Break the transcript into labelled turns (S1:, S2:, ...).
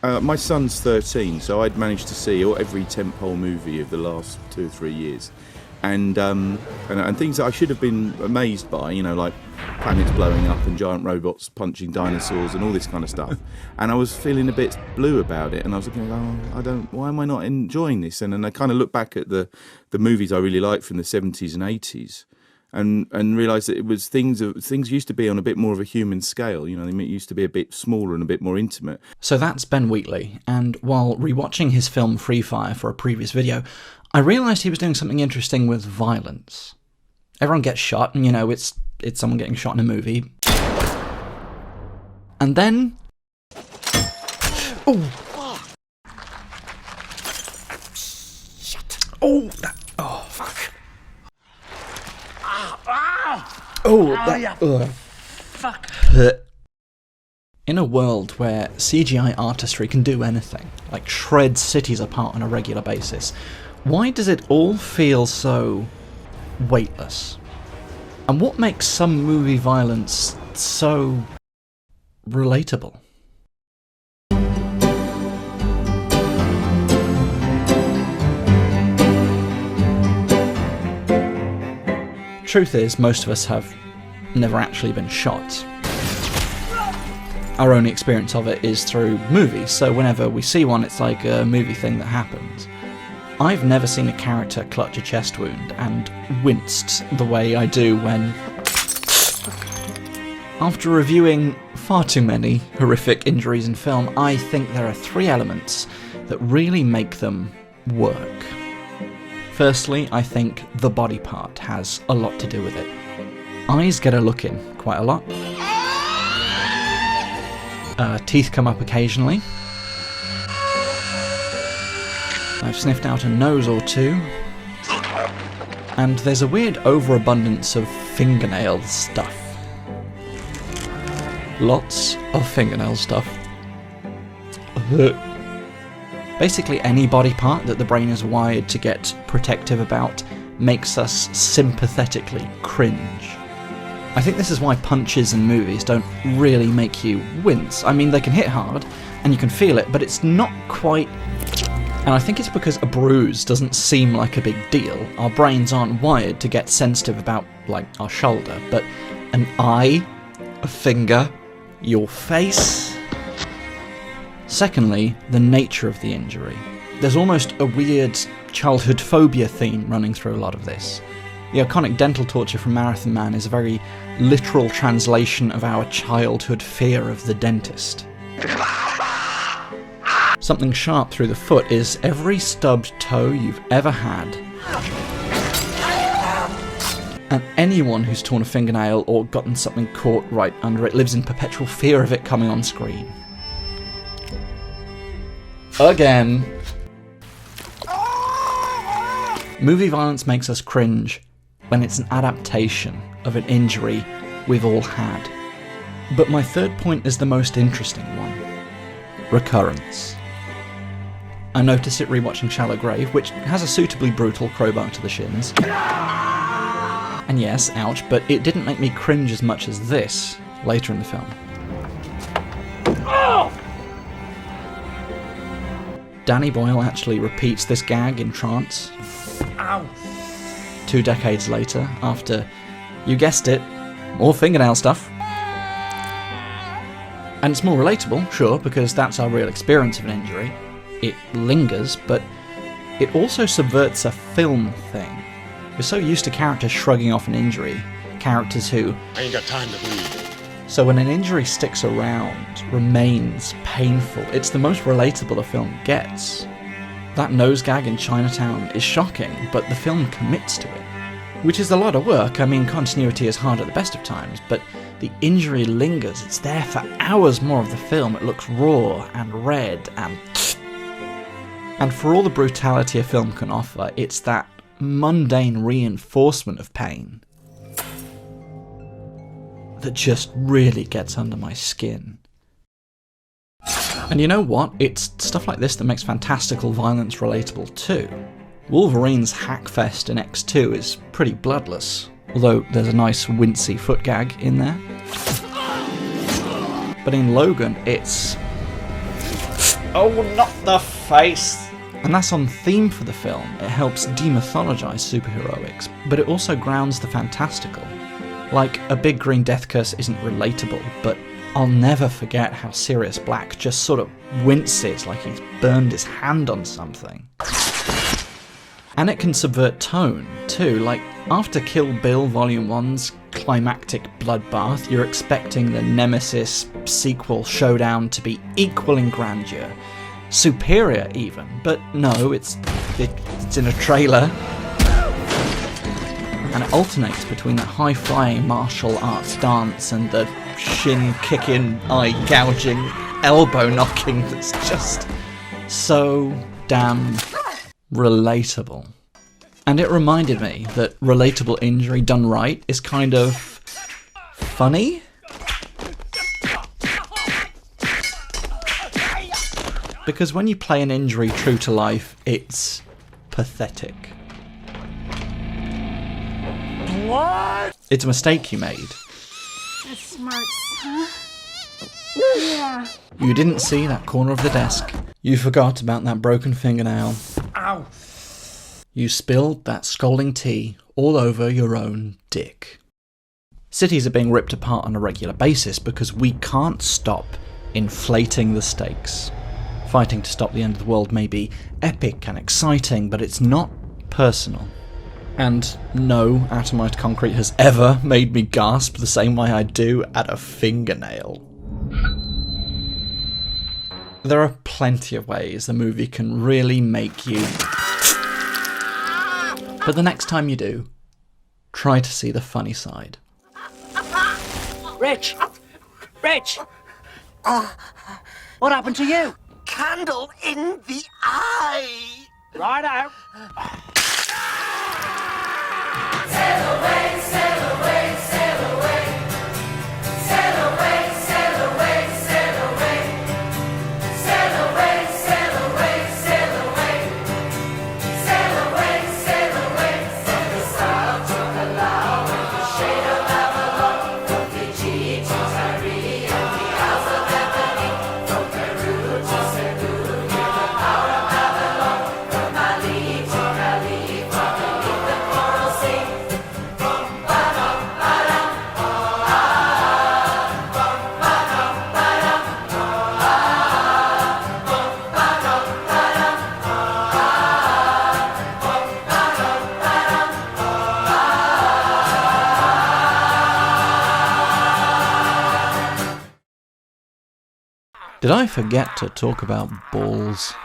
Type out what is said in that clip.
S1: My son's 13, so I'd managed to see every tentpole movie of the last 2 or 3 years. And things that I should have been amazed by, like planets blowing up and giant robots punching dinosaurs and all this kind of stuff. And I was feeling a bit blue about it, and I was looking, why am I not enjoying this? And then I kind of look back at the movies I really liked from the 70s and 80s, and realised that it was things used to be on a bit more of a human scale. They used to be a bit smaller and a bit more intimate. So
S2: that's Ben Wheatley, and while rewatching his film Free Fire for a previous video, I realised he was doing something interesting with violence. Everyone gets shot, and it's someone getting shot in a movie. And then... Oh! Shit. Oh, fuck.
S3: Fuck.
S2: In a world where CGI artistry can do anything, like shred cities apart on a regular basis, why does it all feel so weightless? And what makes some movie violence so relatable? Truth is, most of us have never actually been shot. Our only experience of it is through movies, so whenever we see one, it's like a movie thing that happens. I've never seen a character clutch a chest wound and winced the way I do when... After reviewing far too many horrific injuries in film, I think there are 3 elements that really make them work. Firstly, I think the body part has a lot to do with it. Eyes get a look in quite a lot. Teeth come up occasionally. I've sniffed out a nose or 2. And there's a weird overabundance of fingernail stuff. Lots of fingernail stuff. Basically any body part that the brain is wired to get protective about makes us sympathetically cringe. I think this is why punches in movies don't really make you wince. I mean, they can hit hard, and you can feel it, but it's not quite... And I think it's because a bruise doesn't seem like a big deal. Our brains aren't wired to get sensitive about, like, our shoulder, but an eye, a finger, your face... Secondly, the nature of the injury. There's almost a weird childhood phobia theme running through a lot of this. The iconic dental torture from Marathon Man is a very literal translation of our childhood fear of the dentist. Something sharp through the foot is every stubbed toe you've ever had. And anyone who's torn a fingernail or gotten something caught right under it lives in perpetual fear of it coming on screen. Again. Movie violence makes us cringe when it's an adaptation of an injury we've all had. But my third point is the most interesting one. Recurrence. I noticed it rewatching Shallow Grave, which has a suitably brutal crowbar to the shins. And yes, ouch, but it didn't make me cringe as much as this later in the film. Danny Boyle actually repeats this gag in Trance.
S3: Ow.
S2: 2 decades later, after, you guessed it, more fingernail stuff. And it's more relatable, sure, because that's our real experience of an injury. It lingers, but it also subverts a film thing. We're so used to characters shrugging off an injury, characters who...
S3: I ain't got time to bleed.
S2: So when an injury sticks around, remains painful, it's the most relatable a film gets. That nose gag in Chinatown is shocking, but the film commits to it. Which is a lot of work. I mean, continuity is hard at the best of times, but the injury lingers. It's there for hours more of the film. It looks raw and red and... And for all the brutality a film can offer, it's that mundane reinforcement of pain that just really gets under my skin. And you know what? It's stuff like this that makes fantastical violence relatable too. Wolverine's hackfest in X2 is pretty bloodless, although there's a nice wincy foot gag in there. But in Logan, it's... Oh, not the face! And that's on theme for the film. It helps demythologize superheroics, but it also grounds the fantastical. Like, a big green death curse isn't relatable, but I'll never forget how Sirius Black just sort of winces like he's burned his hand on something. And it can subvert tone, too. Like, after Kill Bill Volume 1's climactic bloodbath, you're expecting the Nemesis sequel showdown to be equal in grandeur. Superior, even. But no, it's in a trailer. And it alternates between that high-flying martial arts dance and the shin-kicking, eye-gouging, elbow-knocking that's just so damn relatable. And it reminded me that relatable injury done right is kind of funny. Because when you play an injury true to life, it's pathetic.
S3: What?
S2: It's a mistake you made.
S4: That's smart, huh? Yeah.
S2: You didn't see that corner of the desk. You forgot about that broken fingernail.
S3: Ow.
S2: You spilled that scalding tea all over your own dick. Cities are being ripped apart on a regular basis because we can't stop inflating the stakes. Fighting to stop the end of the world may be epic and exciting, but it's not personal. And no atomized concrete has ever made me gasp the same way I do at a fingernail. There are plenty of ways the movie can really make you... But the next time you do, try to see the funny side.
S3: Rich! Rich! What happened to you?
S5: Candle in the eye!
S3: Right out.
S6: Sail away, sail away, sail away. Sail away, sail away, sail away. Sail away, sail away, sail away. Sail away, sail away. From the south to the Lao, in the shade of Avalon. From Fiji to Tyree, and the Isles of Ebony. From Peru to Cebu, near the power of Avalon. From Mali to Cali, far beneath the coral sea.
S2: Did I forget to talk about balls?